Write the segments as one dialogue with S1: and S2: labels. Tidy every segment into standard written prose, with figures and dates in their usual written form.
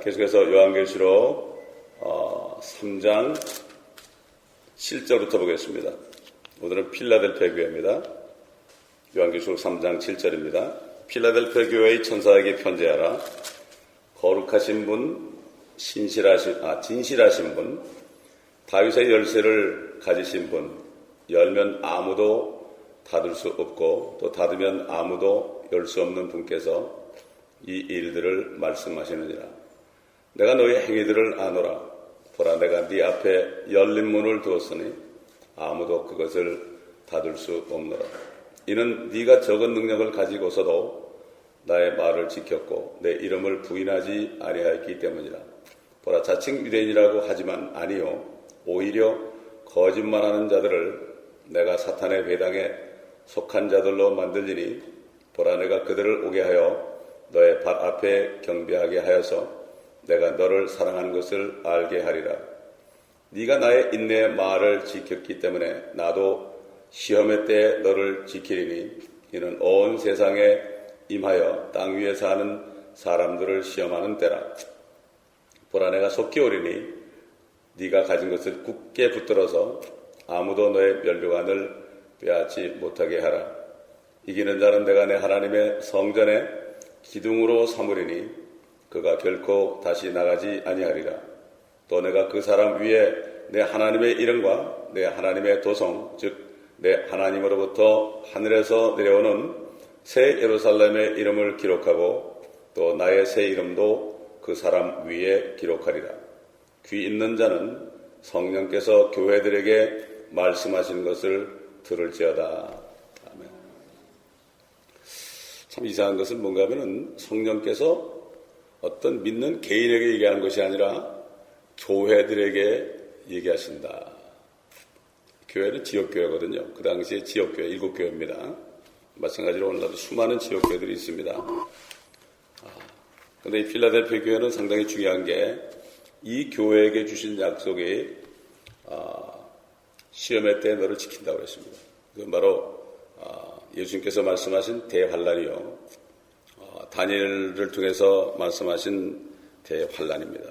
S1: 계속해서 요한계시록 3장 7절부터 보겠습니다. 오늘은 필라델피아 교회입니다. 요한계시록 3장 7절입니다. 필라델피아 교회의 천사에게 편지하라. 거룩하신 분, 진실하신 분, 다윗의 열쇠를 가지신 분, 열면 아무도 닫을 수 없고 또 닫으면 아무도 열 수 없는 분께서 이 일들을 말씀하시느니라. 내가 너의 행위들을 아노라. 보라, 내가 네 앞에 열린 문을 두었으니 아무도 그것을 닫을 수 없노라. 이는 네가 적은 능력을 가지고서도 나의 말을 지켰고 내 이름을 부인하지 아니하였기 때문이라. 보라, 자칭 유대인이라고 하지만 아니요, 오히려 거짓말하는 자들을 내가 사탄의 배당에 속한 자들로 만들리니, 보라, 내가 그들을 오게 하여 너의 발 앞에 경배하게 하여서 내가 너를 사랑하는 것을 알게 하리라. 네가 나의 인내의 말을 지켰기 때문에 나도 시험의 때 너를 지키리니, 이는 온 세상에 임하여 땅 위에 사는 사람들을 시험하는 때라. 보라, 내가 속히 오리니 네가 가진 것을 굳게 붙들어서 아무도 너의 면류관을 빼앗지 못하게 하라. 이기는 자는 내가 내 하나님의 성전에 기둥으로 삼으리니 그가 결코 다시 나가지 아니하리라. 또 내가 그 사람 위에 내 하나님의 이름과 내 하나님의 도성, 즉 내 하나님으로부터 하늘에서 내려오는 새 예루살렘의 이름을 기록하고 또 나의 새 이름도 그 사람 위에 기록하리라. 귀 있는 자는 성령께서 교회들에게 말씀하시는 것을 들을지어다. 아멘. 참 이상한 것은 뭔가 하면은 성령께서 어떤 믿는 개인에게 얘기하는 것이 아니라 교회들에게 얘기하신다. 교회는 지역교회거든요. 그 당시에 지역교회 7교회입니다. 마찬가지로 오늘날도 수많은 지역교회들이 있습니다. 그런데 이 필라델피아 교회는 상당히 중요한 게 이 교회에게 주신 약속이 시험의 때 너를 지킨다고 했습니다. 그건 바로 예수님께서 말씀하신 대환란이요, 다니엘을 통해서 말씀하신 대환란입니다.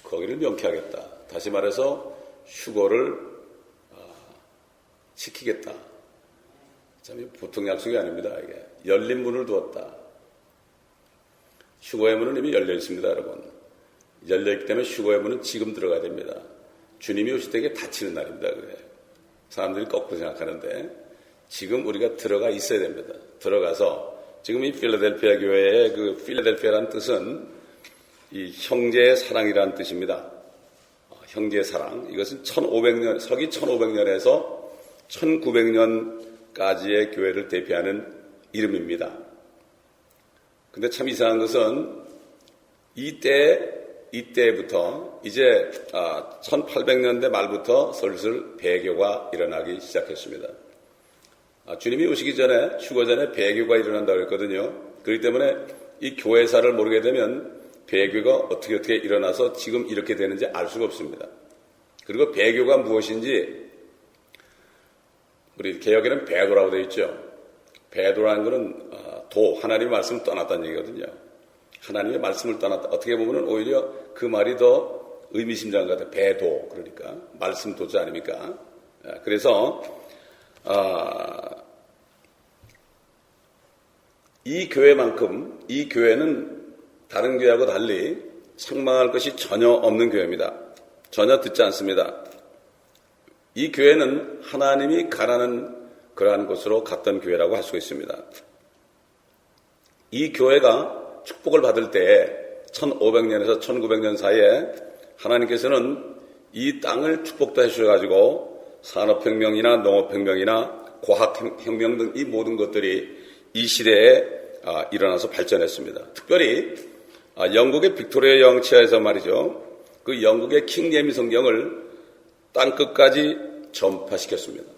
S1: 거기를 명쾌하겠다. 다시 말해서 휴거를 지키겠다. 참 보통 약속이 아닙니다. 이게 열린 문을 두었다. 휴거의 문은 이미 열려 있습니다, 여러분. 열려 있기 때문에 휴거의 문은 지금 들어가야 됩니다. 주님이 오실 때 이게 닫히는 날입니다. 그래. 사람들이 거꾸로 생각하는데 지금 우리가 들어가 있어야 됩니다. 들어가서 지금 이 필라델피아 교회의 그 필라델피아라는 뜻은 이 형제의 사랑이라는 뜻입니다. 형제의 사랑. 이것은 1500년, 서기 1500년에서 1900년까지의 교회를 대표하는 이름입니다. 근데 참 이상한 것은 이때부터 이제 1800년대 말부터 슬슬 배교가 일어나기 시작했습니다. 주님이 오시기 전에, 휴거 전에 배교가 일어난다고 했거든요. 그렇기 때문에 이 교회사를 모르게 되면 배교가 어떻게 일어나서 지금 이렇게 되는지 알 수가 없습니다. 그리고 배교가 무엇인지 우리 개역에는 배도라고 되어 있죠. 배도라는 것은 하나님의 말씀을 떠났다는 얘기거든요. 하나님의 말씀을 떠났다. 어떻게 보면 오히려 그 말이 더 의미심장한 것 같아요. 배도, 그러니까 말씀 도자 아닙니까? 그래서 이 교회만큼 이 교회는 다른 교회하고 달리 책망할 것이 전혀 없는 교회입니다. 전혀 듣지 않습니다. 이 교회는 하나님이 가라는 그러한 곳으로 갔던 교회라고 할 수 있습니다. 이 교회가 축복을 받을 때 1500년에서 1900년 사이에 하나님께서는 이 땅을 축복도 해주셔가지고 산업혁명이나 농업혁명이나 과학혁명 등 이 모든 것들이 이 시대에 일어나서 발전했습니다. 특별히 영국의 빅토리아 영치하에서 말이죠. 그 영국의 킹 제임스 성경을 땅끝까지 전파시켰습니다.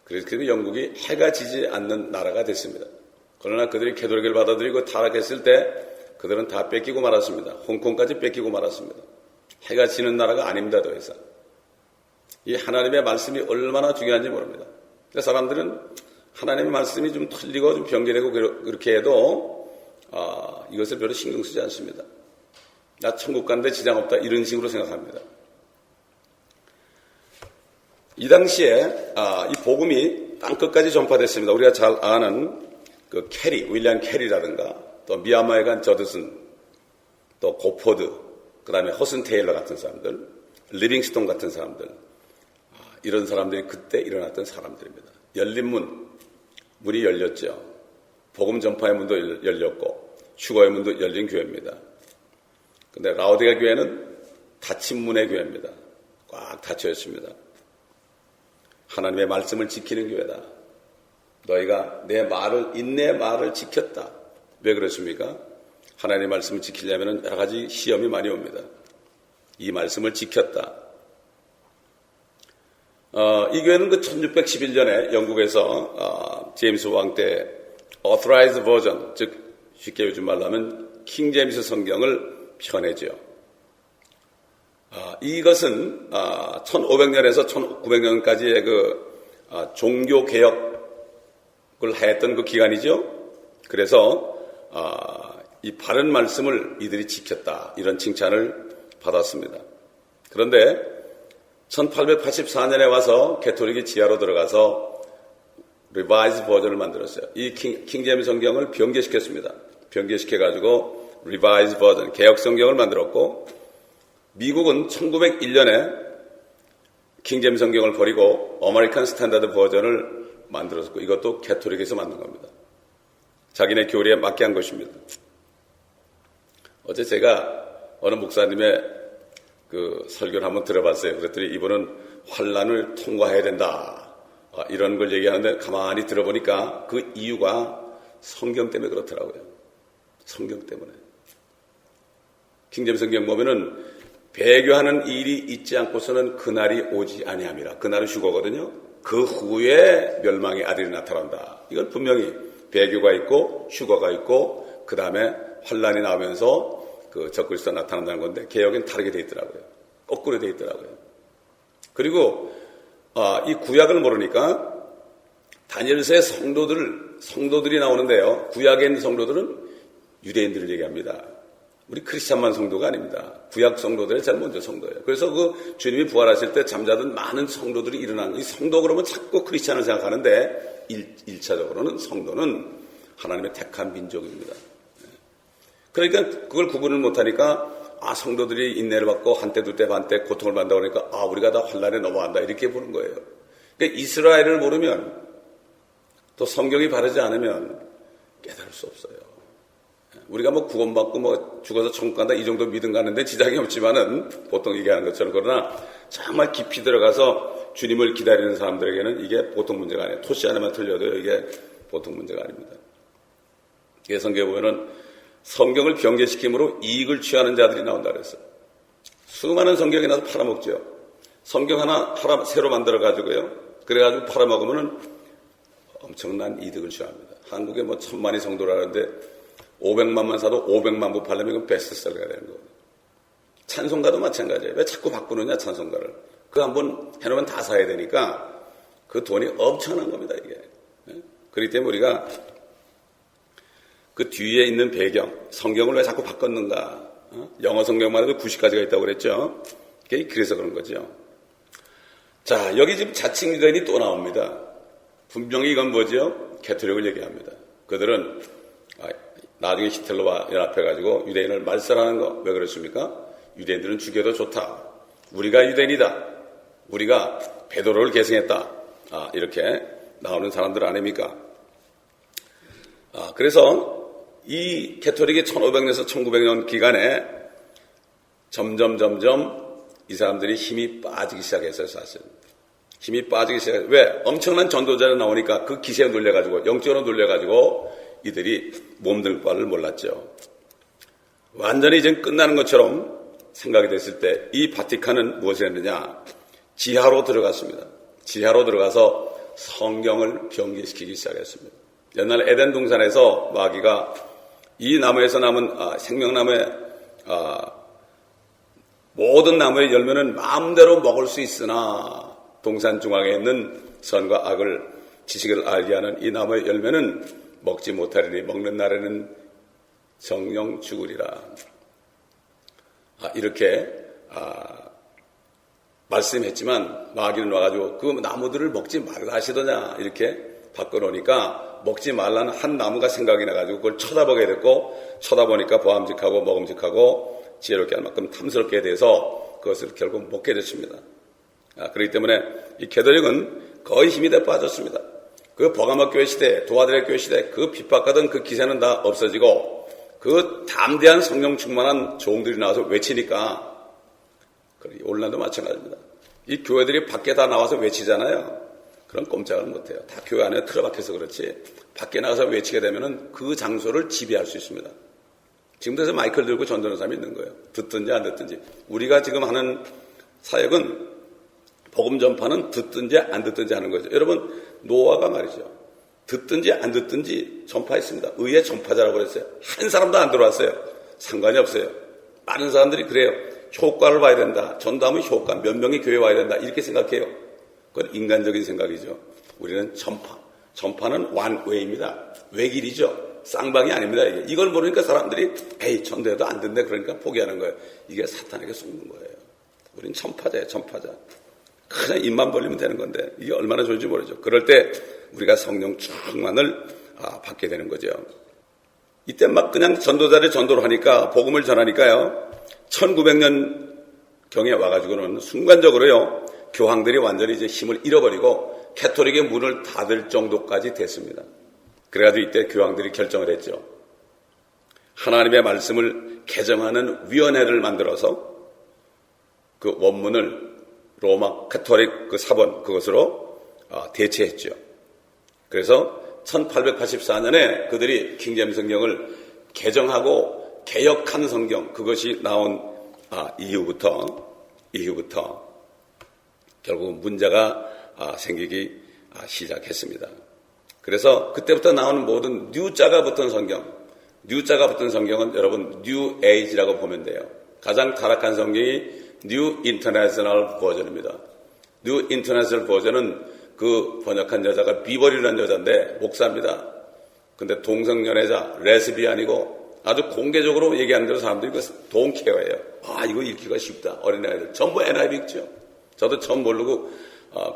S1: 그래서 영국이 해가 지지 않는 나라가 됐습니다. 그러나 그들이 캐톨릭을 받아들이고 타락했을 때 그들은 다 뺏기고 말았습니다. 홍콩까지 뺏기고 말았습니다. 해가 지는 나라가 아닙니다, 더 이상. 이 하나님의 말씀이 얼마나 중요한지 모릅니다. 사람들은 하나님의 말씀이 좀 틀리고 좀 변개되고 그렇게 해도 이것을 별로 신경 쓰지 않습니다. 나 천국 가는데 지장 없다. 이런 식으로 생각합니다. 이 당시에 이 복음이 땅끝까지 전파됐습니다. 우리가 잘 아는 그 윌리엄 캐리라든가 또 미얀마에 간 저드슨, 또 고포드, 그 다음에 허슨 테일러 같은 사람들, 리빙스톤 같은 사람들, 이런 사람들이 그때 일어났던 사람들입니다. 열린 문이 열렸죠. 복음 전파의 문도 열렸고 휴거의 문도 열린 교회입니다. 근데 라오디게 교회는 닫힌 문의 교회입니다. 꽉 닫혀 있습니다. 하나님의 말씀을 지키는 교회다. 너희가 인내 말을 지켰다. 왜 그렇습니까? 하나님의 말씀을 지키려면 여러 가지 시험이 많이 옵니다. 이 말씀을 지켰다. 이 교회는 그 1611년에 영국에서 제임스 왕 때 Authorized Version, 즉 쉽게 요즘 말로 하면 킹 제임스 성경을 펴내죠. 이것은 1500년에서 1900년까지의 종교 개혁을 하였던 그 기간이죠. 그래서 이 바른 말씀을 이들이 지켰다, 이런 칭찬을 받았습니다. 그런데 1884년에 와서 개토릭이 지하로 들어가서 리바이즈 버전을 만들었어요. 이 킹 제임스 성경을 변개시켰습니다. 변개시켜가지고 리바이즈 버전, 개혁 성경을 만들었고, 미국은 1901년에 킹 제임스 성경을 버리고 아메리칸 스탠다드 버전을 만들었고, 이것도 개토릭에서 만든 겁니다. 자기네 교리에 맞게 한 것입니다. 어제 제가 어느 목사님의 그 설교를 한번 들어봤어요. 그랬더니 이분은 환란을 통과해야 된다, 이런 걸 얘기하는데 가만히 들어보니까 그 이유가 성경 때문에 그렇더라고요. 성경 때문에. 킹제임스 성경 보면은 배교하는 일이 있지 않고서는 그날이 오지 아니함이라. 그날은 휴거거든요. 그 후에 멸망의 아들이 나타난다. 이건 분명히 배교가 있고 휴거가 있고 그 다음에 환란이 나오면서 그 적그리스도가 나타난다는 건데, 개혁엔 다르게 돼 있더라고요. 거꾸로 돼 있더라고요. 그리고 이 구약을 모르니까 다니엘서의 성도들이 나오는데요. 구약에 있는 성도들은 유대인들을 얘기합니다. 우리 크리스찬만 성도가 아닙니다. 구약 성도들이 제일 먼저 성도예요. 그래서 그 주님이 부활하실 때 잠자던 많은 성도들이 일어나는, 이 성도 그러면 자꾸 크리스찬을 생각하는데 1차적으로는 성도는 하나님의 택한 민족입니다. 그러니까 그걸 구분을 못하니까 성도들이 인내를 받고 한때 두때 반때 고통을 받는다고 그러니까 우리가 다 환란에 넘어간다, 이렇게 보는 거예요. 그러니까 이스라엘을 모르면, 또 성경이 바르지 않으면 깨달을 수 없어요. 우리가 구원받고 죽어서 천국 간다, 이 정도 믿음 가는데 지장이 없지만은, 보통 얘기하는 것처럼. 그러나 정말 깊이 들어가서 주님을 기다리는 사람들에게는 이게 보통 문제가 아니에요. 토시 하나만 틀려도 이게 보통 문제가 아닙니다. 이게 성경에 보면은 성경을 변개시킴으로 이익을 취하는 자들이 나온다 그랬어요. 수많은 성경이 나서 팔아먹죠. 성경 하나 새로 만들어가지고요. 그래가지고 팔아먹으면은 엄청난 이득을 취합니다. 한국에 1000만이 성도라는데 500만만 사도 500만 부 팔려면 이건 베스트셀러가 되는 거예요. 찬송가도 마찬가지예요. 왜 자꾸 바꾸느냐, 찬송가를. 그거 한번 해놓으면 다 사야 되니까 그 돈이 엄청난 겁니다, 이게. 그렇기 때문에 우리가 그 뒤에 있는 배경, 성경을 왜 자꾸 바꿨는가? 영어 성경만 해도 90가지가 있다고 그랬죠. 그래서 그런 거죠. 자, 여기 지금 자칭 유대인이 또 나옵니다. 분명히 이건 뭐죠? 캐토릭을 얘기합니다. 그들은 나중에 히틀러와 연합해가지고 유대인을 말살하는 거. 왜 그렇습니까? 유대인들은 죽여도 좋다. 우리가 유대인이다. 우리가 베드로를 계승했다. 이렇게 나오는 사람들 아닙니까? 그래서 이 캐토릭이 1500년에서 1900년 기간에 점점 이 사람들이 힘이 빠지기 시작했어요, 사실. 힘이 빠지기 시작했어요. 왜? 엄청난 전도자가 나오니까 그 기세에 놀려가지고, 영적으로 놀려가지고 이들이 몸둘 바를 몰랐죠. 완전히 이제 끝나는 것처럼 생각이 됐을 때 이 바티칸은 무엇을 했느냐? 지하로 들어갔습니다. 지하로 들어가서 성경을 변개시키기 시작했습니다. 옛날 에덴 동산에서 마귀가 이 나무에서 남은 생명나무의 모든 나무의 열매는 마음대로 먹을 수 있으나 동산 중앙에 있는 선과 악을 지식을 알게 하는 이 나무의 열매는 먹지 못하리니 먹는 날에는 정령 죽으리라. 이렇게 말씀했지만 마귀는 와가지고 그 나무들을 먹지 말라 하시더냐 이렇게 바꿔놓으니까 먹지 말라는 한 나무가 생각이 나가지고 그걸 쳐다보게 됐고 쳐다보니까 보암직하고 먹음직하고 지혜롭게 할 만큼 탐스럽게 돼서 그것을 결국 먹게 됐습니다. 그렇기 때문에 이 게더릭은 거의 힘이 다 빠졌습니다. 그 버가모 교회 시대, 도아들의 교회 시대 그 핍박하던 그 기세는 다 없어지고 그 담대한 성령 충만한 종들이 나와서 외치니까 오늘날도 마찬가지입니다. 이 교회들이 밖에 다 나와서 외치잖아요. 그럼 꼼짝을 못해요. 다 교회 안에 틀어박혀서 그렇지 밖에 나가서 외치게 되면은 그 장소를 지배할 수 있습니다. 지금도 해서 마이크를 들고 전도하는 사람이 있는 거예요. 듣든지 안 듣든지. 우리가 지금 하는 사역은 복음 전파는 듣든지 안 듣든지 하는 거죠. 여러분 노아가 말이죠. 듣든지 안 듣든지 전파했습니다. 의의 전파자라고 그랬어요. 한 사람도 안 들어왔어요. 상관이 없어요. 많은 사람들이 그래요. 효과를 봐야 된다. 전도하면 효과. 몇 명이 교회에 와야 된다. 이렇게 생각해요. 그건 인간적인 생각이죠. 우리는 전파. 전파는 완웨이입니다. 외길이죠. 쌍방이 아닙니다. 이걸 모르니까 사람들이 에이 전도해도 안 된대 그러니까 포기하는 거예요. 이게 사탄에게 속는 거예요. 우린 전파자예요. 전파자. 그냥 입만 벌리면 되는 건데 이게 얼마나 좋은지 모르죠. 그럴 때 우리가 성령 충만을 받게 되는 거죠. 이때 막 그냥 전도자를 전도를 하니까 복음을 전하니까요. 1900년 경에 와가지고는 순간적으로요. 교황들이 완전히 이제 힘을 잃어버리고 캐토릭의 문을 닫을 정도까지 됐습니다. 그래가지고 이때 교황들이 결정을 했죠. 하나님의 말씀을 개정하는 위원회를 만들어서 그 원문을 로마 카톨릭 그 사본 그것으로 대체했죠. 그래서 1884년에 그들이 킹제임스 성경을 개정하고 개역한 성경 그것이 나온 이후부터 결국 문제가 생기기 시작했습니다. 그래서 그때부터 나오는 모든 뉴자가 붙은 뉴자가 붙은 성경은 여러분 뉴 에이지라고 보면 돼요. 가장 타락한 성경이 뉴 인터내셔널 버전입니다. 뉴 인터내셔널 버전은 그 번역한 여자가 비버리라는 여자인데 목사입니다. 근데 동성연애자 레즈비안이고 아주 공개적으로 얘기하는 대로 사람들이 이거 돈케어예요. 이거 읽기가 쉽다. 어린아이들 전부 NIV 읽죠. 저도 처음 모르고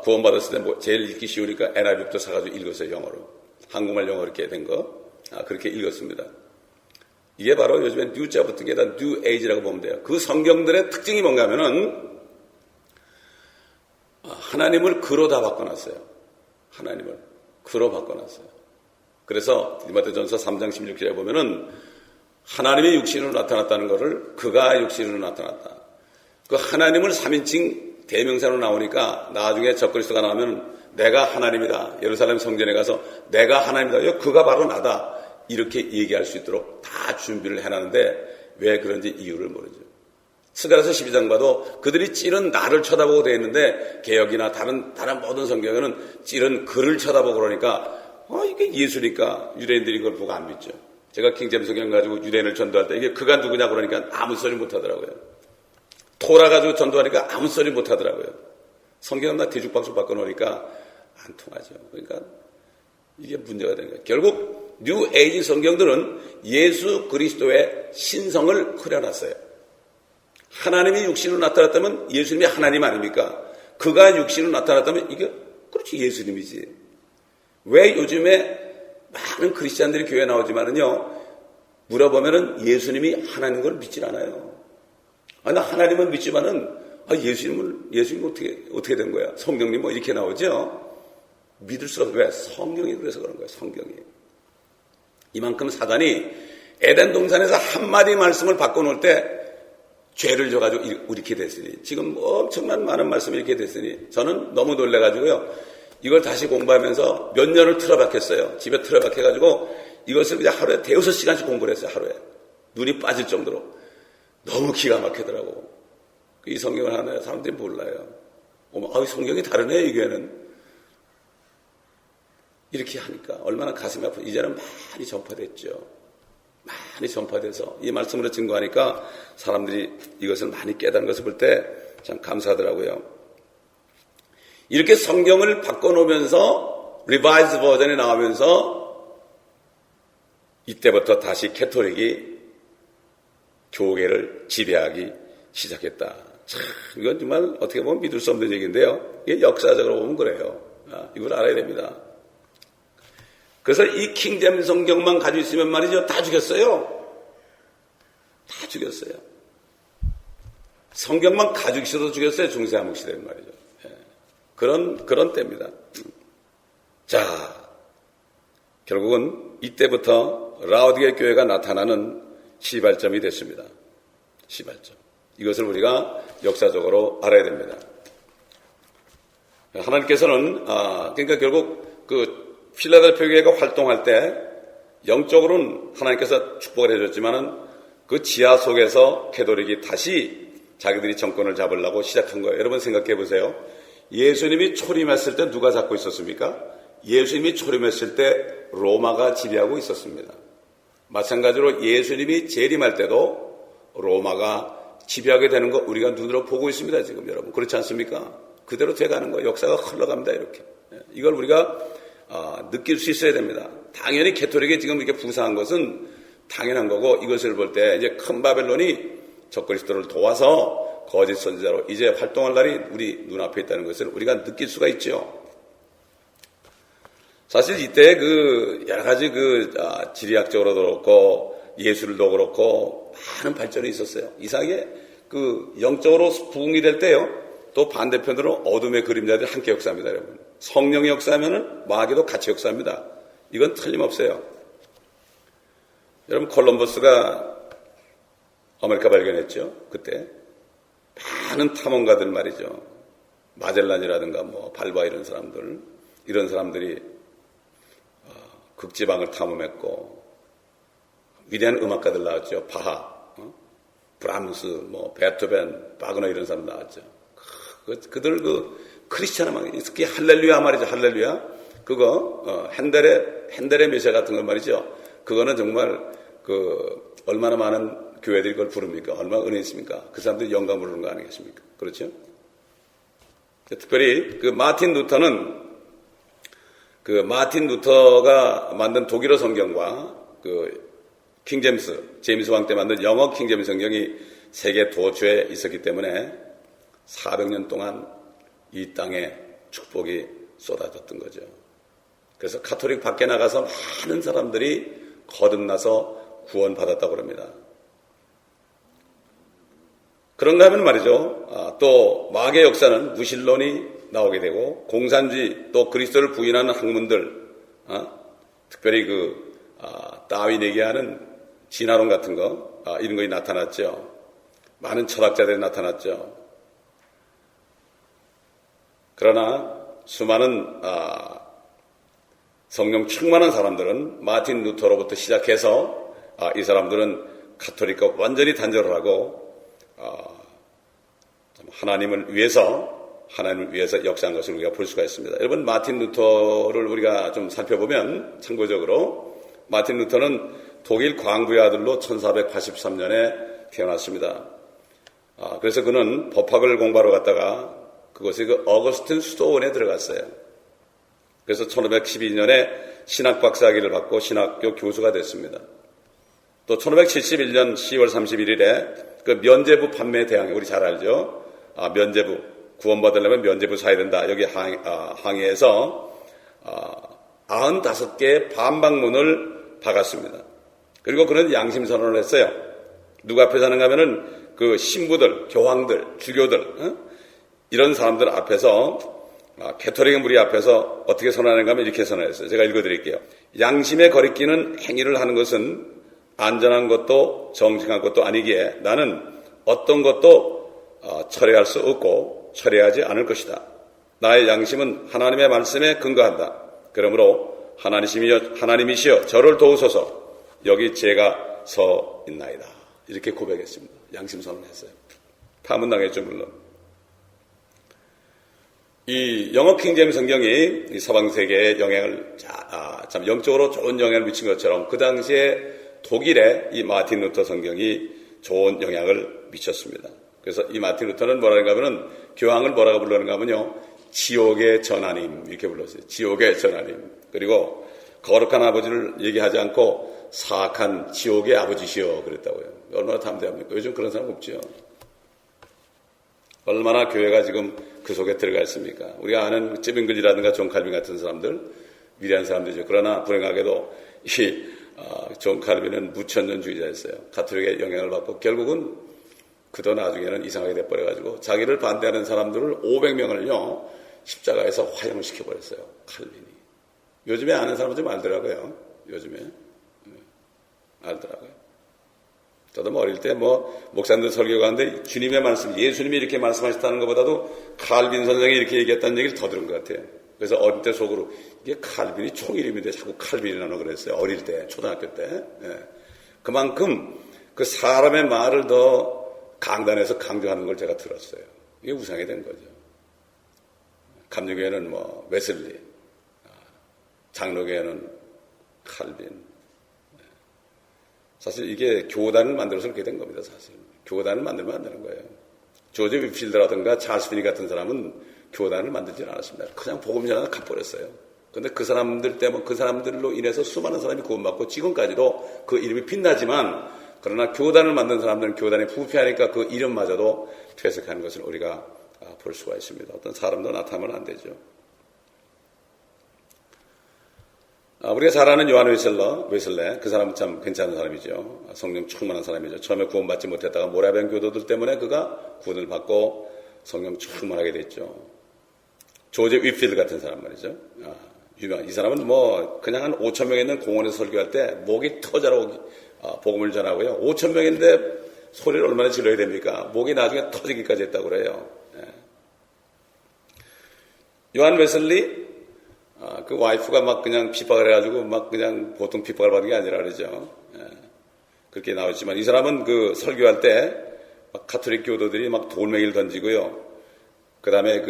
S1: 구원받았을 때 제일 읽기 쉬우니까 NIV부터 사가지고 읽었어요. 영어로. 한국말 영어 이렇게 된 거 그렇게 읽었습니다. 이게 바로 요즘에 뉴자 붙은 게 다 뉴 에이지라고 보면 돼요. 그 성경들의 특징이 뭔가 하면은 하나님을 그로 다 바꿔놨어요. 하나님을 그로 바꿔놨어요. 그래서 디모데전서 3장 16절에 보면은 하나님의 육신으로 나타났다는 것을 그가 육신으로 나타났다. 그 하나님을 3인칭 대명사로 나오니까 나중에 적그리스도가 나오면 내가 하나님이다. 예루살렘 성전에 가서 내가 하나님이다. 그가 바로 나다. 이렇게 얘기할 수 있도록 다 준비를 해놨는데 왜 그런지 이유를 모르죠. 스가랴서 12장 봐도 그들이 찌른 나를 쳐다보고 되어 있는데 개역이나 다른 모든 성경에는 찌른 그를 쳐다보고 그러니까 이게 예수니까 유대인들이 그걸 보고 안 믿죠. 제가 킹제임스 성경 가지고 유대인을 전도할 때 이게 그가 누구냐 그러니까 아무 소리 못 하더라고요. 토라 가지고 전도하니까 아무 소리 못 하더라고요. 성경은 다 뒤죽박죽 바꿔놓으니까 안 통하죠. 그러니까 이게 문제가 되는 거예요. 결국 뉴 에이지 성경들은 예수 그리스도의 신성을 흐려놨어요. 하나님이 육신으로 나타났다면 예수님이 하나님 아닙니까? 그가 육신으로 나타났다면 이게 그렇지 예수님이지. 왜 요즘에 많은 크리스찬들이 교회에 나오지만은요 물어보면은 예수님이 하나님인 걸 믿질 않아요. 나 하나님은 믿지만은 예수님은 어떻게 된 거야? 성경님 뭐 이렇게 나오죠? 믿을 수가 없어요. 왜? 성경이 그래서 그런 거예요. 성경이. 이만큼 사단이 에덴 동산에서 한마디 말씀을 바꿔놓을 때 죄를 져가지고 이렇게 됐으니 지금 엄청난 많은 말씀이 이렇게 됐으니 저는 너무 놀래가지고요. 이걸 다시 공부하면서 몇 년을 틀어박혔어요. 집에 틀어박혀가지고 이것을 그냥 하루에 대여섯 시간씩 공부를 했어요. 하루에. 눈이 빠질 정도로. 너무 기가 막히더라고. 이 성경을 하나 사람들이 몰라요. 성경이 다르네 이게는. 이렇게 하니까 얼마나 가슴이 아프고 이제는 많이 전파됐죠. 많이 전파돼서 이 말씀으로 증거하니까 사람들이 이것을 많이 깨닫는 것을 볼 때 참 감사하더라고요. 이렇게 성경을 바꿔놓으면서 리바이즈 버전이 나오면서 이때부터 다시 캐톨릭이 교회를 지배하기 시작했다. 참, 이건 정말 어떻게 보면 믿을 수 없는 얘기인데요. 이게 역사적으로 보면 그래요. 이걸 알아야 됩니다. 그래서 이 킹제임스 성경만 가지고 있으면 말이죠. 다 죽였어요. 다 죽였어요. 성경만 가지고 있어도 죽였어요. 중세 암흑 시대는 말이죠. 그런 때입니다. 자, 결국은 이때부터 라오디게 교회가 나타나는 시발점이 됐습니다. 시발점. 이것을 우리가 역사적으로 알아야 됩니다. 하나님께서는 그러니까 결국 그 필라델피아 교회가 활동할 때 영적으로는 하나님께서 축복을 해줬지만은 그 지하 속에서 캐톨릭이 다시 자기들이 정권을 잡으려고 시작한 거예요. 여러분 생각해 보세요. 예수님이 초림했을 때 누가 잡고 있었습니까? 예수님이 초림했을 때 로마가 지배하고 있었습니다. 마찬가지로 예수님이 재림할 때도 로마가 지배하게 되는 거 우리가 눈으로 보고 있습니다. 지금 여러분 그렇지 않습니까? 그대로 돼가는 거예요. 역사가 흘러갑니다. 이렇게. 이걸 우리가 느낄 수 있어야 됩니다. 당연히 캐톨릭이 지금 이렇게 부상한 것은 당연한 거고 이것을 볼 때 이제 큰 바벨론이 적그리스도를 도와서 거짓 선지자로 이제 활동할 날이 우리 눈앞에 있다는 것을 우리가 느낄 수가 있죠. 사실 이때 그 여러 가지 지리학적으로도 그렇고 예술도 그렇고 많은 발전이 있었어요. 이상하게 그 영적으로 부흥이 될 때요. 또 반대편으로 어둠의 그림자들이 함께 역사합니다, 여러분. 성령이 역사하면은 마귀도 같이 역사합니다. 이건 틀림없어요. 여러분 콜럼버스가 아메리카 발견했죠. 그때 많은 탐험가들 말이죠. 마젤란이라든가 뭐 발바 이런 사람들이 극지방을 탐험했고 위대한 음악가들 나왔죠. 바하, 브람스, 뭐 베토벤, 바그너 이런 사람 나왔죠. 그들 크리스찬 음악, 특히 할렐루야 말이죠. 할렐루야. 그거 핸델의 메시아 같은 거 말이죠. 그거는 정말 얼마나 많은 교회들이 그걸 부릅니까? 얼마나 은혜 있습니까? 그 사람들이 영감 부르는 거 아니겠습니까? 그렇죠? 특별히 마틴 루터가 만든 독일어 성경과 제임스 왕 때 만든 영어 킹제임스 성경이 세계 도처에 있었기 때문에 400년 동안 이 땅에 축복이 쏟아졌던 거죠. 그래서 카톨릭 밖에 나가서 많은 사람들이 거듭나서 구원받았다고 합니다. 그런가 하면 말이죠. 또 마귀의 역사는 무신론이 나오게 되고 공산주의 또 그리스도를 부인하는 학문들, 특별히 다윈 얘기하는 진화론 같은 거 이런 것이 나타났죠. 많은 철학자들이 나타났죠. 그러나 수많은 성령 충만한 사람들은 마틴 루터로부터 시작해서 이 사람들은 가톨릭과 완전히 단절을 하고 하나님을 위해서 역사한 것을 우리가 볼 수가 있습니다. 여러분 마틴 루터를 우리가 좀 살펴보면 참고적으로 마틴 루터는 독일 광부의 아들로 1483년에 태어났습니다. 그래서 그는 법학을 공부하러 갔다가 그것이 어거스틴 수도원에 들어갔어요. 그래서 1512년에 신학 박사학위를 받고 신학교 교수가 됐습니다. 또 1571년 10월 31일에 면제부 판매 대항해, 우리 잘 알죠? 면제부, 구원받으려면 면제부 사야 된다. 여기 항해에서 95개의 반박문을 박았습니다. 그리고 그는 양심선언을 했어요. 누구 앞에서 하는가 하면은 신부들, 교황들, 주교들, 이런 사람들 앞에서 캐톨릭의 무리 앞에서 어떻게 선언하는가 하면 이렇게 선언했어요. 제가 읽어드릴게요. 양심에 거리끼는 행위를 하는 것은 안전한 것도 정직한 것도 아니기에 나는 어떤 것도 철회할 수 없고 철회하지 않을 것이다. 나의 양심은 하나님의 말씀에 근거한다. 그러므로 하나님이시여 저를 도우소서. 여기 제가 서 있나이다. 이렇게 고백했습니다. 양심 선언했어요. 파문당했죠 물론. 이 영어 킹제임스 성경이 서방 세계에 영향을 참 영적으로 좋은 영향을 미친 것처럼 그 당시에 독일에 이 마틴 루터 성경이 좋은 영향을 미쳤습니다. 그래서 이 마틴 루터는 뭐라는가 하면은 교황을 뭐라고 불렀는가 하면요. 지옥의 전하님 이렇게 불렀어요. 지옥의 전하님. 그리고 거룩한 아버지를 얘기하지 않고 사악한 지옥의 아버지시여 그랬다고요. 얼마나 담대합니까? 요즘 그런 사람 없죠. 얼마나 교회가 지금 그 속에 들어가 있습니까? 우리가 아는 쯔빙글이라든가 존 칼빈 같은 사람들, 위대한 사람들이죠. 그러나 불행하게도 존 칼빈은 무천년주의자였어요. 가톨릭의 영향을 받고 결국은 그도 나중에는 이상하게 돼버려가지고 자기를 반대하는 사람들을 500명을요 십자가에서 화형을 시켜버렸어요. 칼빈이. 요즘에 아는 사람은 좀 알더라고요. 요즘에 알더라고요. 저도 어릴 때 목사님들 설교가 하는데 주님의 말씀, 예수님이 이렇게 말씀하셨다는 것보다도 칼빈 선생이 이렇게 얘기했다는 얘기를 더 들은 것 같아요. 그래서 어릴 때 속으로 이게 칼빈이 총 이름인데 자꾸 칼빈이라고 그랬어요. 어릴 때, 초등학교 때. 예. 그만큼 그 사람의 말을 더 강단에서 강조하는 걸 제가 들었어요. 이게 우상이 된 거죠. 감리교회는 웨슬리, 장로교회는 칼빈. 사실 이게 교단을 만들어서 그렇게 된 겁니다. 사실 교단을 만들면 안 되는 거예요. 조지 윗필드라든가 찰스 피니 같은 사람은 교단을 만들지 않았습니다. 그냥 복음 전하다 가버렸어요. 그런데 그 사람들 때문에 그 사람들로 인해서 수많은 사람이 구원받고 지금까지도 그 이름이 빛나지만 그러나 교단을 만든 사람들은 교단이 부패하니까 그 이름마저도 퇴색하는 것을 우리가 볼 수가 있습니다. 어떤 사람도 나타나면 안 되죠. 우리가 잘 아는 요한 웨슬레, 그 사람은 참 괜찮은 사람이죠. 성령 충만한 사람이죠. 처음에 구원받지 못했다가 모라비안 교도들 때문에 그가 구원을 받고 성령 충만하게 됐죠. 조지 윗필드 같은 사람 말이죠. 유명한. 이 사람은 그냥 한 5천 명 있는 공원에서 설교할 때 목이 터져라고 복음을 전하고요. 5천 명인데 소리를 얼마나 질러야 됩니까? 목이 나중에 터지기까지 했다고 그래요. 요한 웨슬리, 그 와이프가 막 그냥 핍박을 해가지고 막 그냥 보통 핍박을 받은 게 아니라 그러죠. 그렇게 나오지만 이 사람은 그 설교할 때 막 가톨릭 교도들이 막 돌멩이를 던지고요. 그 다음에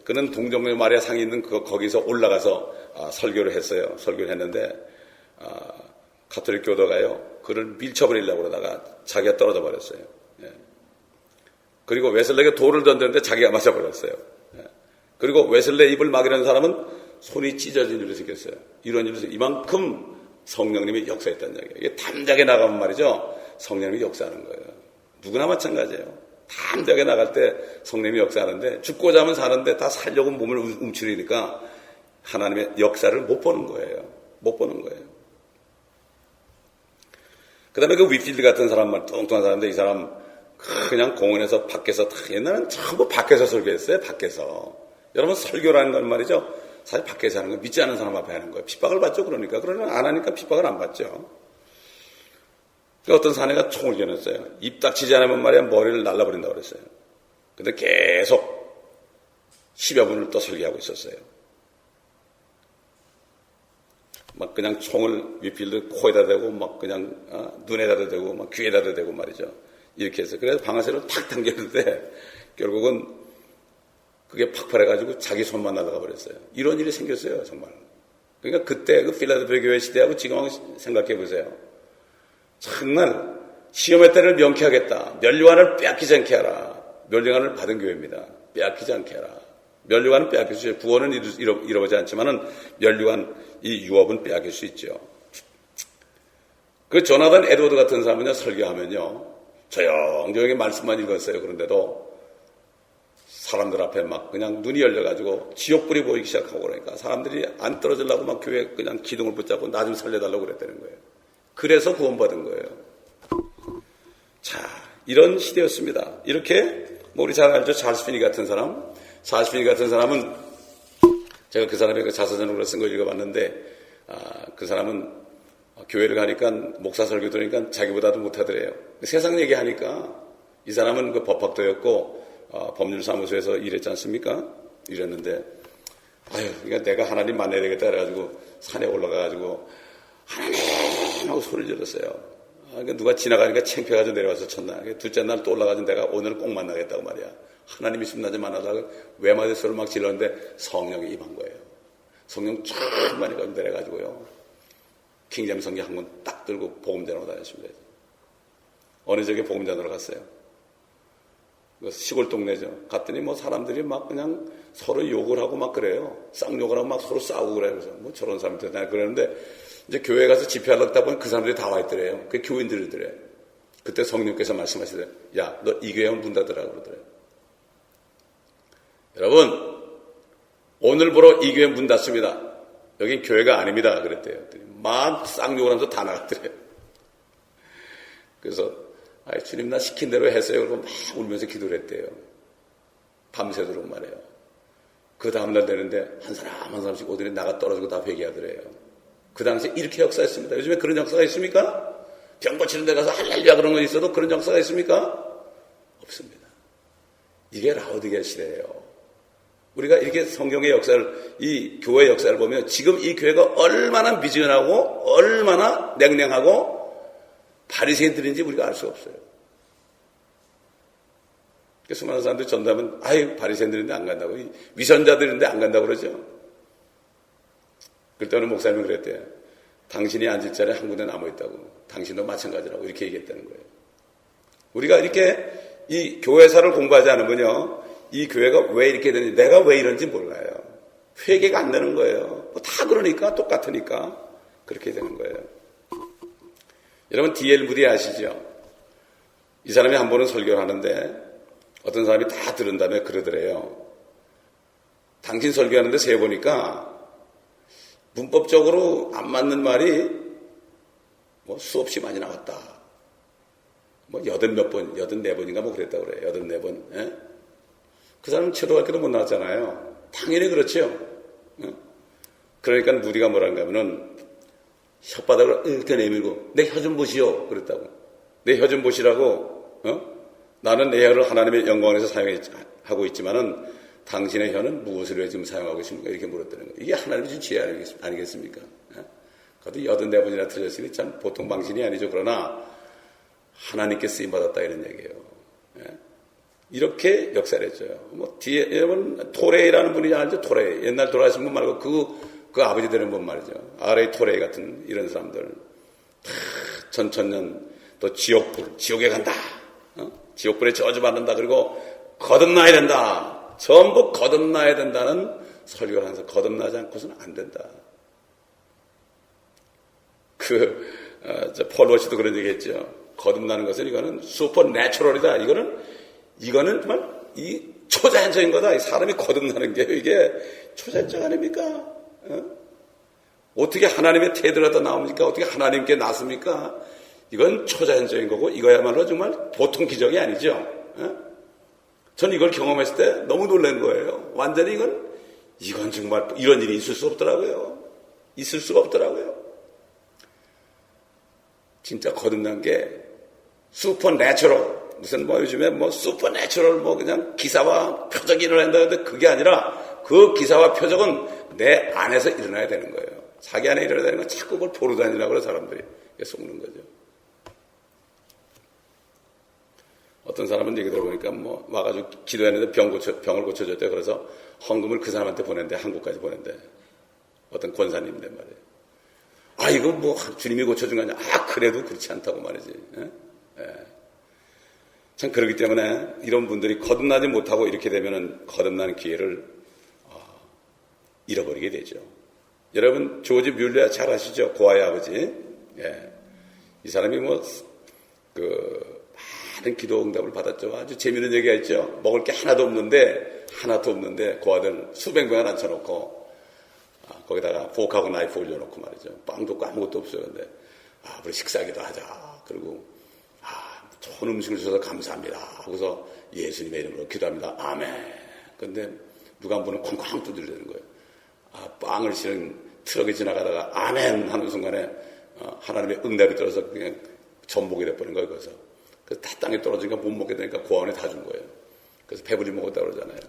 S1: 그는 동정녀 마리아 상이 있는 거기서 올라가서 설교를 했어요. 설교를 했는데 가톨릭 교도가요 그를 밀쳐버리려고 그러다가 자기가 떨어져 버렸어요. 그리고 웨슬레에게 돌을 던졌는데 자기가 맞아버렸어요. 그리고 웨슬레 입을 막으려는 사람은 손이 찢어진 일로 생겼어요. 이런 일로 이만큼 성령님이 역사했다는 얘기예요. 이게 담대하게 나가면 말이죠. 성령님이 역사하는 거예요. 누구나 마찬가지예요. 담대하게 나갈 때 성령님이 역사하는데 죽고자 하면 사는데 다 살려고 몸을 움츠리니까 하나님의 역사를 못 보는 거예요. 못 보는 거예요. 그 다음에 그 윗필드 같은 사람만 뚱뚱한 사람인데 이 사람 그냥 공원에서 밖에서 옛날에는 전부 밖에서 설교했어요. 밖에서. 여러분 설교라는 건 말이죠. 사실 밖에서 하는 거 믿지 않는 사람 앞에 하는 거예요. 핍박을 받죠. 그러니까 안 하니까 핍박을 안 받죠. 어떤 사내가 총을 겨눴어요. 입 닥치지 않으면 말이야 머리를 날라버린다고 그랬어요. 근데 계속 10여 분을 또 설교하고 있었어요. 막 그냥 총을 윗필드 코에다 대고 막 그냥 눈에다 대고 막 귀에다 대고 말이죠. 이렇게 해서 그래서 방아쇠를 탁 당겼는데 결국은 그게 팍팔해가지고 자기 손만 날아가 버렸어요. 이런 일이 생겼어요, 정말. 그러니까 그때 그 필라델피아 교회 시대하고 지금 생각해 보세요. 정말 시험의 때를 명쾌하겠다. 면류관을 빼앗기지 않게 하라. 면류관을 받은 교회입니다. 빼앗기지 않게 하라. 면류관은 빼앗길 수 있어요. 구원은 이루어지지 않지만은 면류관 이 유업은 빼앗길 수 있죠. 그 조나단 에드워드 같은 사람은요 설교하면요 조용조용히 말씀만 읽었어요. 그런데도 사람들 앞에 막 그냥 눈이 열려가지고 지옥불이 보이기 시작하고 그러니까 사람들이 안 떨어지려고 막 교회 그냥 기둥을 붙잡고 나 좀 살려달라고 그랬다는 거예요. 그래서 구원받은 거예요. 자, 이런 시대였습니다. 이렇게 우리 잘 알죠. 찰스 피니 같은 사람. 찰스 피니 같은 사람은 제가 그 사람의 그 자서전으로 쓴 거 읽어봤는데 그 사람은 교회를 가니까 목사 설교 들으니까 자기보다도 못하더래요. 세상 얘기하니까 이 사람은 그 법학도였고 법률사무소에서 일했지 않습니까? 이랬는데 그러니까 내가 하나님 만나야 되겠다 그래가지고 산에 올라가가지고 하나님 하고 소리를 질렀어요. 그러니까 누가 지나가니까 창피해가지고 내려와서 쳤나. 둘째 날 또 올라가서 내가 오늘 꼭 만나겠다고 말이야. 하나님 있으면 나 좀 만나다가 외마디 소리를 막 질렀는데 성령이 임한 거예요. 성령 충만히 내려가지고요. 킹잼 성경 한 권 딱 들고 복음 전하고 다녔습니다. 어느 적에 복음 전하러 갔어요. 시골 동네죠. 갔더니 사람들이 막 그냥 서로 욕을 하고 막 그래요. 쌍욕을 하고 막 서로 싸우고 그래요. 그래서 저런 사람들 다 그러는데 이제 교회 가서 집회하려고 하다 보니 그 사람들이 다 와 있더래요. 그 교인들이더래요. 그때 성령께서 말씀하시더래요. 야, 너 이 교회 문 닫으라 그러더래요. 여러분, 오늘부로 이 교회 문 닫습니다. 여긴 교회가 아닙니다. 그랬대요. 막 쌍욕을 하면서 다 나갔더래요. 그래서 주님 나 시킨 대로 했어요. 그러고 막 울면서 기도를 했대요. 밤새도록 말해요. 그 다음날 되는데 한 사람 한 사람씩 오더니 나가 떨어지고 다 회개하더래요. 그 당시에 이렇게 역사했습니다. 요즘에 그런 역사가 있습니까? 병 고치는 데 가서 할렐루야 그런 거 있어도 그런 역사가 있습니까? 없습니다. 이게 라오디게아 시대예요. 우리가 이렇게 성경의 역사를, 이 교회의 역사를 보면 지금 이 교회가 얼마나 미진하고 얼마나 냉랭하고 바리새인들인지 우리가 알 수 없어요. 수많은 사람들이 전도하면 바리새인들인데 안 간다고, 위선자들인데 안 간다고 그러죠. 그때 어느 목사님이 그랬대요. 당신이 앉을 자리에 한 군데 남아있다고. 당신도 마찬가지라고 이렇게 얘기했다는 거예요. 우리가 이렇게 이 교회사를 공부하지 않으면요, 이 교회가 왜 이렇게 되는지, 내가 왜 이런지 몰라요. 회개가 안 되는 거예요. 다 그러니까, 똑같으니까 그렇게 되는 거예요. 여러분 D.L. 무디 아시죠? 이 사람이 한 번은 설교를 하는데 어떤 사람이 다 들은 다음에 그러더래요. 당신 설교하는데 세어보니까 문법적으로 안 맞는 말이 수없이 많이 나왔다. 84번인가 그랬다고 그래요. 84번. 예? 그 사람은 초등학교도 못 나왔잖아요. 당연히 그렇죠. 예? 그러니까 무디가 뭐라는가 하면은 혓바닥을 이렇게 내밀고 내 혀 좀 보시오. 그랬다고. 내 혀 좀 보시라고. 나는 내 혀를 하나님의 영광을 위해서 사용하고 있지만은 당신의 혀는 무엇을 위해 지금 사용하고 있습니까? 이렇게 물었다는 거예요. 이게 하나님의 준 지혜 아니겠습니까? 그것도 84번이나 틀렸으니 참 보통 방신이 아니죠. 그러나 하나님께 쓰임받았다 이런 얘기예요. 이렇게 역사를 했죠. 뒤에 여러분 토레이라는 분이 알죠? 토레이. 옛날 돌아가신 분 말고 그 아버지 되는 분 말이죠. R.A. 토레이 같은 이런 사람들 전천년 또 지옥에 간다. 지옥불에 저주받는다. 그리고 거듭나야 된다. 전부 거듭나야 된다는 설교를 하면서 거듭나지 않고서는 안 된다. 폴 워시도 그런 얘기 했죠. 거듭나는 것은 이거는 슈퍼내추럴이다. 이거는 정말 이 초자연적인 거다. 사람이 거듭나는 게 이게 초자연적 아닙니까? 어떻게 하나님의 태도가 다 나옵니까? 어떻게 하나님께 낫습니까? 이건 초자연적인 거고 이거야말로 정말 보통 기적이 아니죠. 전 이걸 경험했을 때 너무 놀란 거예요. 완전히 이건 정말 이런 일이 있을 수 없더라고요. 있을 수가 없더라고요. 진짜 거듭난 게 슈퍼내추럴, 무슨 요즘에 슈퍼내추럴 그냥 기사와 표적이 일어난다는데 그게 아니라 그 기사와 표적은 내 안에서 일어나야 되는 거예요. 자기 안에 일어나야 되는 건 자꾸 그걸 보러 다니려고 그래 사람들이. 속는 거죠. 어떤 사람은 얘기 들어보니까 와가지고 기도했는데 병을 고쳐줬대. 그래서 헌금을 그 사람한테 보낸대. 한국까지 보낸대. 어떤 권사님인데 말이에요. 이거 주님이 고쳐준 거 아니야. 그래도 그렇지 않다고 말이지. 참 그렇기 때문에 이런 분들이 거듭나지 못하고 이렇게 되면은 거듭나는 기회를 잃어버리게 되죠. 여러분 조지 뮬러 잘 아시죠? 고아의 아버지. 이 사람이 많은 기도 응답을 받았죠. 아주 재미있는 얘기가 있죠. 먹을 게 하나도 없는데 그 아들 수백 명을 앉혀놓고 거기다가 포크하고 나이프 올려놓고 말이죠. 빵도 없고 아무것도 없어요. 근데 우리 식사기도 하자. 그리고 좋은 음식을 주셔서 감사합니다. 하고서 예수님의 이름으로 기도합니다. 아멘. 근데 누가 한 분은 콩콩 두드리는 거예요. 빵을 실은 트럭이 지나가다가 아멘 하는 순간에 하나님의 응답이 들어서 그냥 전복이 돼버린 거예요. 그래서 다 땅에 떨어지니까 못 먹게 되니까 고아원에 다 준 거예요. 그래서 배불리 먹었다고 그러잖아요.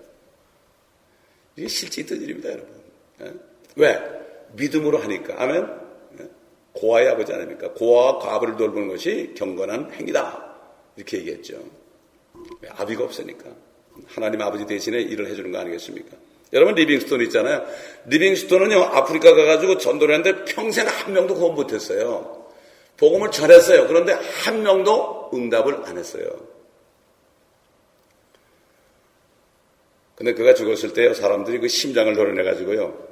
S1: 이게 실제 있던 일입니다, 여러분. 왜? 믿음으로 하니까. 아멘? 고아의 아버지 아닙니까? 고아와 과부를 돌보는 것이 경건한 행위다. 이렇게 얘기했죠. 아비가 없으니까. 하나님 아버지 대신에 일을 해주는 거 아니겠습니까? 여러분 리빙스톤 있잖아요. 리빙스톤은요 아프리카 가가지고 전도를 했는데 평생 한 명도 구원 못했어요. 복음을 전했어요. 그런데 한 명도 응답을 안 했어요. 근데 그가 죽었을 때 사람들이 그 심장을 도려내가지고요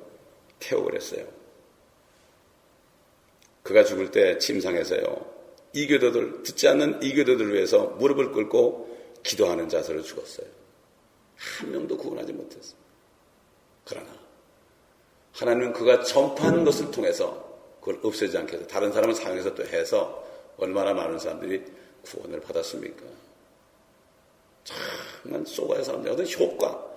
S1: 태워버렸어요. 그가 죽을 때 침상에서요 이교도들, 듣지 않는 이교도들을 위해서 무릎을 꿇고 기도하는 자세로 죽었어요. 한 명도 구원하지 못했어요. 그러나 하나님은 그가 전파하는 것을 통해서 그걸 없애지 않게 해서 다른 사람을 사용해서 또 해서 얼마나 많은 사람들이 구원을 받았습니까? 정말 쏘가의 사람들 어떤 효과,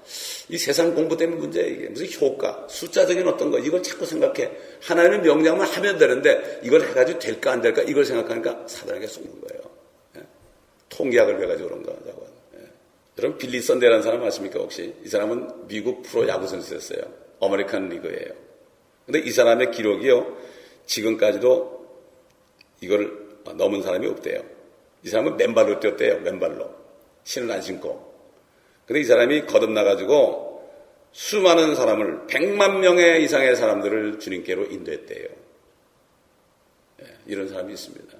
S1: 이 세상 공부 때문에 문제야. 이게 무슨 효과, 숫자적인 어떤 거 이걸 자꾸 생각해. 하나님의 명령만 하면 되는데 이걸 해가지고 될까 안 될까 이걸 생각하니까 사단에게 속는 거예요. 예? 통계학을 해가지고 그런 거라고. 예. 여러분 빌리 선데라는 사람 아십니까 혹시? 이 사람은 미국 프로 야구 선수였어요. 아메리칸 리그예요. 근데 이 사람의 기록이요 지금까지도 이걸 넘은 사람이 없대요. 이 사람은 맨발로 뛰었대요. 맨발로. 신을 안 신고. 근데 이 사람이 거듭나가지고 수많은 사람을 100만 명의 이상의 사람들을 주님께로 인도했대요. 예, 이런 사람이 있습니다.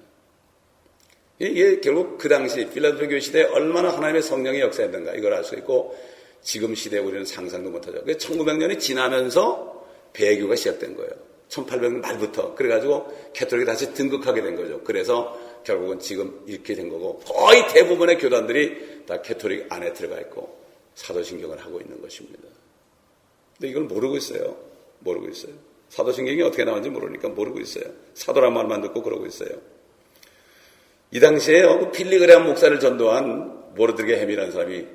S1: 이게 결국 그 당시 필라델피아 교회 시대에 얼마나 하나님의 성령이 역사했는가 이걸 알 수 있고 지금 시대에 우리는 상상도 못하죠. 1900년이 지나면서 배교가 시작된 거예요. 1800년 말부터. 그래가지고 캐톨릭이 다시 등극하게 된 거죠. 그래서 결국은 지금 이렇게 된 거고 거의 대부분의 교단들이 다 캐톨릭 안에 들어가 있고 사도신경을 하고 있는 것입니다. 근데 이걸 모르고 있어요. 모르고 있어요. 사도신경이 어떻게 나왔는지 모르니까 모르고 있어요. 사도란 말만 듣고 그러고 있어요. 이 당시에 그 빌리그레암 목사를 전도한 모르드게 햄이라는 사람이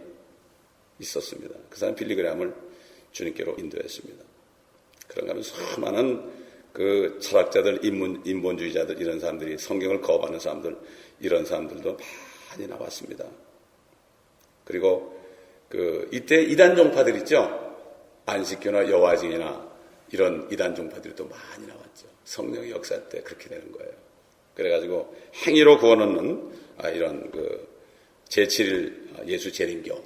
S1: 있었습니다. 그 사람 빌리그레암을 주님께로 인도했습니다. 그런가 하면 수많은 그 철학자들, 인본주의자들 이런 사람들이 성경을 거부하는 사람들 이런 사람들도 많이 나왔습니다. 그리고 그 이때 이단 종파들 있죠. 안식교나 여화증이나 이런 이단 종파들이 또 많이 나왔죠. 성령의 역사 때 그렇게 되는 거예요. 그래가지고 행위로 구원 얻는 이런 그 제7일 예수 재림교,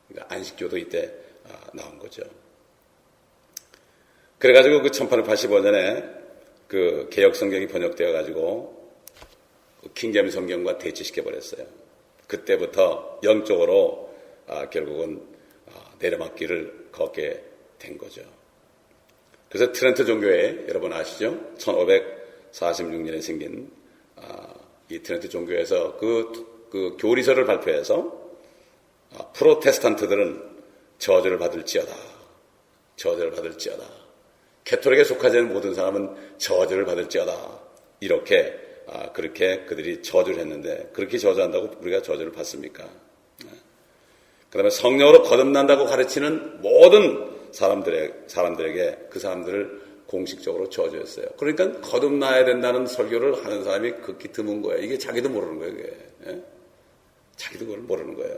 S1: 그러니까 안식교도 이때 나온 거죠. 그래가지고 그 1885년에 그 개혁 성경이 번역되어가지고 그 킹제임스 성경과 대치시켜버렸어요. 그때부터 영적으로 결국은 내려막길을 걷게 된 거죠. 그래서 트렌트 종교회 여러분 아시죠? 1546년에 생긴 이 트렌트 종교에서 그 교리서를 발표해서 프로테스탄트들은 저주를 받을지어다. 저주를 받을지어다. 캐톨릭에 속하지 않은 모든 사람은 저주를 받을지어다. 이렇게 그렇게 그들이 저주를 했는데 그렇게 저주한다고 우리가 저주를 받습니까? 그 다음에 성령으로 거듭난다고 가르치는 모든 사람들에게 그 사람들을 공식적으로 저주했어요. 그러니까 거듭나야 된다는 설교를 하는 사람이 극히 드문 거예요. 이게 자기도 모르는 거예요. 이게. 예? 자기도 그걸 모르는 거예요.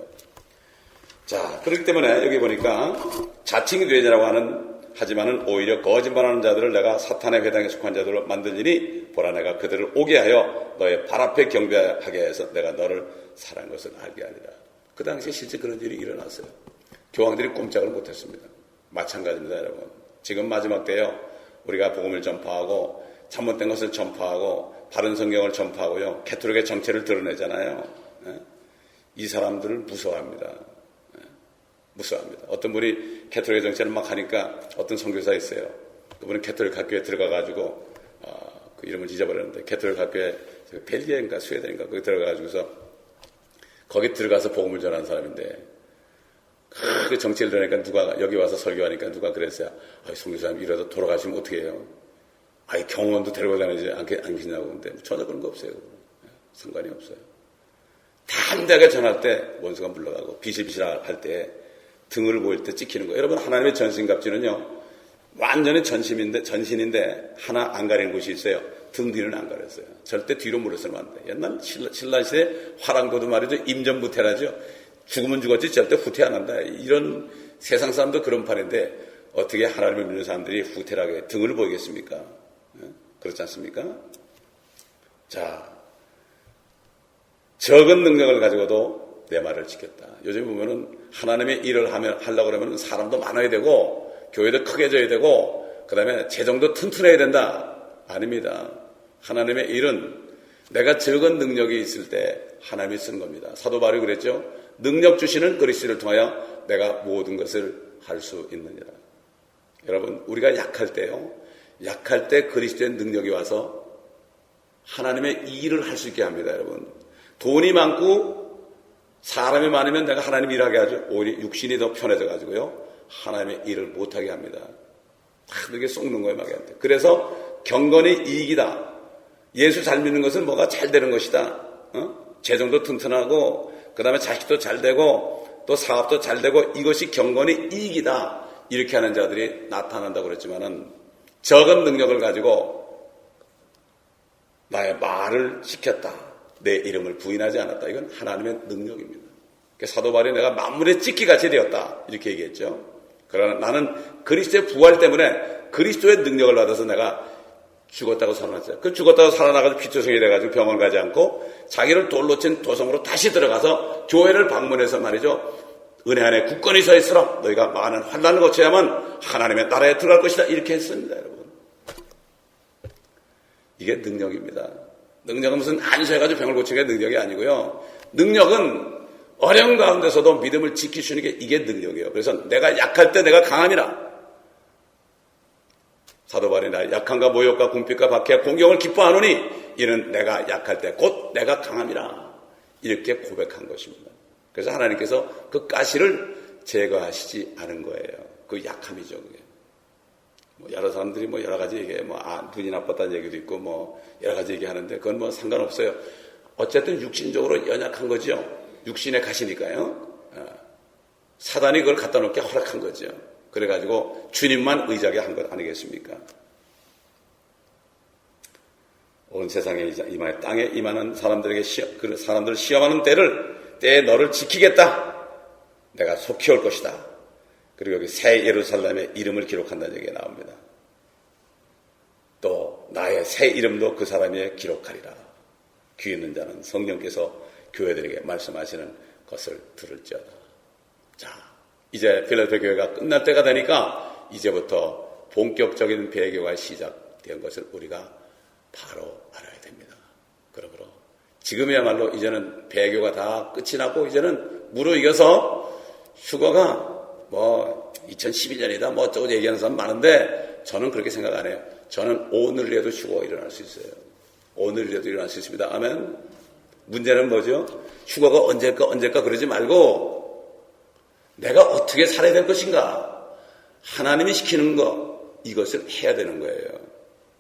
S1: 자, 그렇기 때문에 여기 보니까 자칭교회자라고 하지만은 오히려 거짓말하는 자들을 내가 사탄의 회당에 속한 자들로 만들리니 보라 내가 그들을 오게 하여 너의 발 앞에 경배하게 해서 내가 너를 사랑한 것을 알게 하리라. 그 당시에 실제 그런 일이 일어났어요. 교황들이 꼼짝을 못했습니다. 마찬가지입니다, 여러분. 지금 마지막 때요. 우리가 복음을 전파하고 잘못된 것을 전파하고 바른 성경을 전파하고요. 캐톨릭의 정체를 드러내잖아요. 이 사람들을 무서워합니다. 무서워합니다. 어떤 분이 캐톨릭 정체를 막 하니까 어떤 선교사 있어요. 그분은 캐톨릭 학교에 들어가가지고 그 이름을 잊어버렸는데 캐톨릭 학교에 벨기에인가 스웨덴인가 거기 들어가가지고서 거기 들어가서 복음을 전하는 사람인데 그 정체를 드러내니까 누가 여기 와서 설교하니까 누가 그랬어요. 선교사님 이러다 돌아가시면 어떻게 해요? 경원도 데리고 다니지 않겠냐고. 근데 전혀 그런 거 없어요. 상관이 없어요. 담대하게 전할 때 원수가 물러가고 비실비실 할 때 등을 보일 때 찍히는 거예요. 여러분 하나님의 전신갑주는요. 완전히 전신인데 하나 안 가리는 곳이 있어요. 등 뒤는 안 가렸어요. 절대 뒤로 물러서면 안 돼. 옛날 신라 시대 화랑도도 말이죠. 임전부태라죠. 죽으면 죽었지 절대 후퇴 안 한다. 이런 세상 사람도 그런 판인데 어떻게 하나님을 믿는 사람들이 후퇴하게 등을 보이겠습니까? 그렇지 않습니까? 자, 적은 능력을 가지고도 내 말을 지켰다. 요즘 보면은 하나님의 일을 하려고 그러면 사람도 많아야 되고 교회도 크게 져야 되고 그 다음에 재정도 튼튼해야 된다. 아닙니다. 하나님의 일은 내가 적은 능력이 있을 때 하나님이 쓴 겁니다. 사도 바울이 그랬죠. 능력 주시는 그리스도를 통하여 내가 모든 것을 할 수 있느니라. 여러분 우리가 약할 때요. 약할 때 그리스도의 능력이 와서 하나님의 일을 할 수 있게 합니다. 여러분 돈이 많고 사람이 많으면 내가 하나님 일하게 하죠. 오히려 육신이 더 편해져 가지고요. 하나님의 일을 못하게 합니다. 그렇게 속는 거예요, 막연한테. 그래서 경건이 이익이다. 예수 잘 믿는 것은 뭐가 잘 되는 것이다. 재정도 튼튼하고, 그 다음에 자식도 잘 되고, 또 사업도 잘 되고, 이것이 경건이 이익이다. 이렇게 하는 자들이 나타난다고 그랬지만은, 적은 능력을 가지고 나의 말을 지켰다. 내 이름을 부인하지 않았다. 이건 하나님의 능력입니다. 사도 바울이 내가 만물의 찢기같이 되었다. 이렇게 얘기했죠. 그러나 나는 그리스도의 부활 때문에 그리스도의 능력을 받아서 내가 죽었다고 살아났어요. 그 죽었다고 살아나가지고 피투성이 돼가지고 병원 가지 않고 자기를 돌로 친 도성으로 다시 들어가서 교회를 방문해서 말이죠. 은혜 안에 굳건히 서 있으라. 너희가 많은 환난을 거쳐야만 하나님의 나라에 들어갈 것이다. 이렇게 했습니다, 여러분. 이게 능력입니다. 능력은 무슨 안수해가지고 병을 고치는 게 능력이 아니고요. 능력은 어려운 가운데서도 믿음을 지키시는 게 이게 능력이에요. 그래서 내가 약할 때 내가 강함이라. 사도 바울이 나 약함과 모욕과 궁핍과 박해와 공경을 기뻐하노니 이는 내가 약할 때 곧 내가 강함이라. 이렇게 고백한 것입니다. 그래서 하나님께서 그 가시를 제거하시지 않은 거예요. 그 약함이죠, 그게. 여러 사람들이 여러 가지 얘기해. 눈이 나빴다는 얘기도 있고, 여러 가지 얘기하는데, 그건 상관없어요. 어쨌든 육신적으로 연약한 거죠. 육신의 가시니까요. 사단이 그걸 갖다 놓게 허락한 거죠. 그래가지고 주님만 의지하게 한 것 아니겠습니까? 온 세상에 임하여 땅에 임하는 사람들에게 그 사람들을 시험하는 때에 너를 지키겠다. 내가 속히 올 것이다. 그리고 여기 새 예루살렘의 이름을 기록한다는 얘기가 나옵니다. 또 나의 새 이름도 그 사람에 기록하리라. 귀 있는 자는 성령께서 교회들에게 말씀하시는 것을 들을지어다. 자, 이제 필라델피아 교회가 끝날 때가 되니까 이제부터 본격적인 배교가 시작된 것을 우리가 바로 알아야 됩니다. 그러므로 지금이야말로 이제는 배교가 다 끝이 나고 이제는 무르익어서 휴거가 2012년이다 어쩌고 얘기하는 사람 많은데 저는 그렇게 생각 안 해요. 저는 오늘이라도 휴거가 일어날 수 있어요. 오늘이라도 일어날 수 있습니다. 아멘. 문제는 뭐죠? 휴거가 언제일까 그러지 말고 내가 어떻게 살아야 될 것인가? 하나님이 시키는 거 이것을 해야 되는 거예요.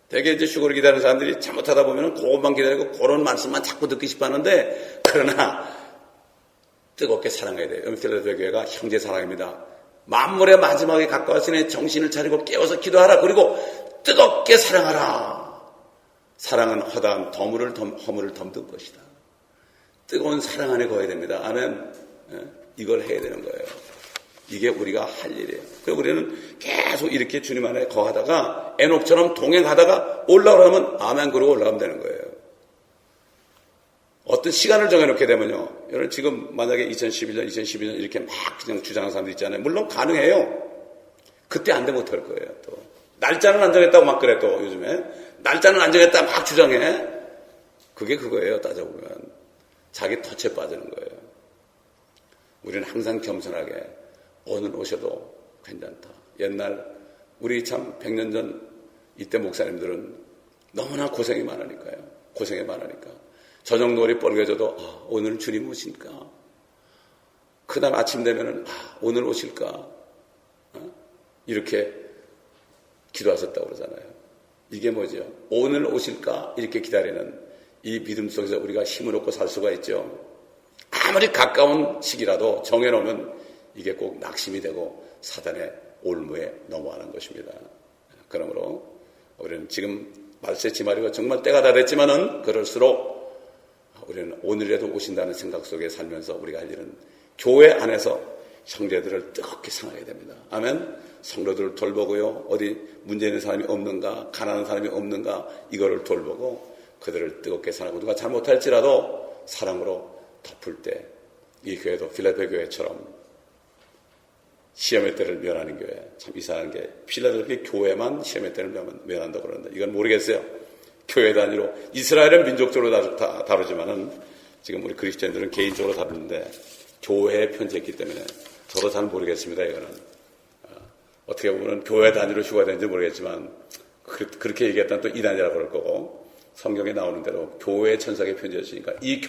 S1: 되게 이제 휴거를 기다리는 사람들이 잘못하다 보면 그것만 기다리고 그런 말씀만 자꾸 듣기 싶어 하는데 그러나 뜨겁게 사랑해야 돼요. 필라델피아 교회가 형제 사랑입니다. 만물의 마지막에 가까웠으니 정신을 차리고 깨워서 기도하라. 그리고 뜨겁게 사랑하라. 사랑은 허다한 허물을 덤든 것이다. 뜨거운 사랑 안에 거해야 됩니다. 아멘. 이걸 해야 되는 거예요. 이게 우리가 할 일이에요. 그래서 우리는 계속 이렇게 주님 안에 거하다가 에녹처럼 동행하다가 올라오라면 아멘 그러고 올라가면 되는 거예요. 어떤 시간을 정해놓게 되면요. 여러분 지금 만약에 2012년 이렇게 막 그냥 주장하는 사람들 있잖아요. 물론 가능해요. 그때 안 되면 어떡할 거예요. 또 날짜는 안 정했다고 막 그래. 또 요즘에 날짜는 안 정했다 막 주장해. 그게 그거예요. 따져보면 자기 덫에 빠지는 거예요. 우리는 항상 겸손하게 오늘 오셔도 괜찮다. 옛날 우리 참 100년 전 이때 목사님들은 너무나 고생이 많으니까요. 고생이 많으니까. 저 정도 우리 뻘개져도 오늘 주님 오실까? 그 다음 아침 되면은 오늘 오실까? 이렇게 기도하셨다고 그러잖아요. 이게 뭐죠? 오늘 오실까? 이렇게 기다리는 이 믿음 속에서 우리가 힘을 얻고 살 수가 있죠. 아무리 가까운 시기라도 정해놓으면 이게 꼭 낙심이 되고 사단의 올무에 넘어가는 것입니다. 그러므로 우리는 지금 말세 지마리가 정말 때가 다 됐지만은 그럴수록 우리는 오늘이라도 오신다는 생각 속에 살면서 우리가 할 일은 교회 안에서 형제들을 뜨겁게 사랑해야 됩니다. 아멘. 성도들을 돌보고요. 어디 문제 있는 사람이 없는가, 가난한 사람이 없는가 이거를 돌보고 그들을 뜨겁게 사랑하고 누가 잘못할지라도 사랑으로 덮을 때 이 교회도 필라델피아 교회처럼 시험의 때를 면하는 교회. 참 이상한 게 필라델피아 교회만 시험의 때를 면한다고 그러는데 이건 모르겠어요. 교회 단위로 이스라엘은 민족적으로 다루지만은 지금 우리 그리스도인들은 개인적으로 다루는데 교회에 편지했기 때문에 저도 잘 모르겠습니다. 이거는 어떻게 보면 교회 단위로 휴가 되는지 모르겠지만 그렇게 얘기했다면 또 이단이라고 그럴 거고 성경에 나오는 대로 교회 천사에게 편지했으니까 이